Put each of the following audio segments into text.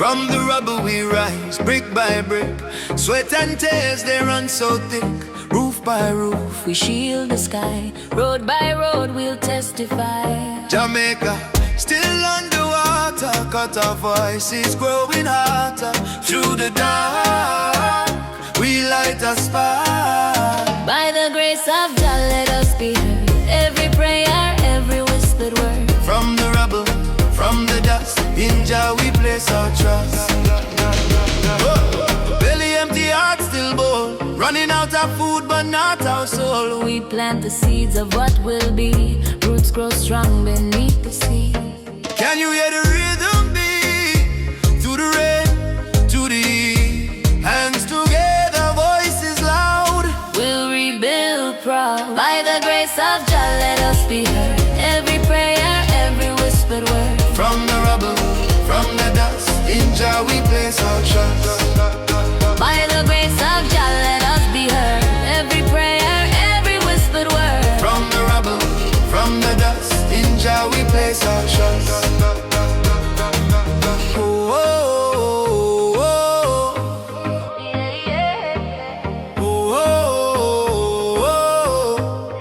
From the rubble we rise, brick by brick. Sweat and tears, they run so thick. Roof by roof, we shield the sky. Road by road, we'll testify. Jamaica, still underwater. Cut our voices growing hotter. Through the dark, we light a spark. By the grace of God, let us be heard. Every prayer, every whispered word. From the rubble, from the dust, in Jah we place our trust. Belly empty, heart still bold. Running out of food but not our soul. We plant the seeds of what will be. Roots grow strong beneath the sea. Can you hear the rhythm beat? Through the rain, to the heat. Hands together, voices loud. We'll rebuild proud. By the grace of Jah, let us be heard. Every prayer, every whispered word. From the rubble, from the dust, in Jah we place our trust. By the grace of Jah, let us be heard. Every prayer, every whispered word. From the rubble, from the dust, in Jah we place our trust. Oh, oh, oh, oh. Oh, oh,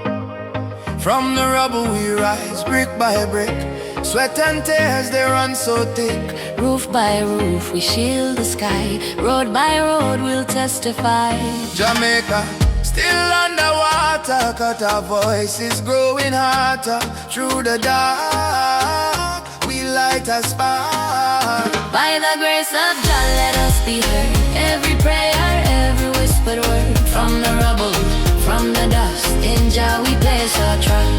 oh. From the rubble we rise, brick by brick. Sweat and tears, they run so thick. Roof by roof, we shield the sky. Road by road, we'll testify. Jamaica, still underwater. Cut our voices growing hotter. Through the dark, we light a spark. By the grace of God, let us be heard. Every prayer, every whispered word. From the rubble, from the dust, in Jah we place our trust.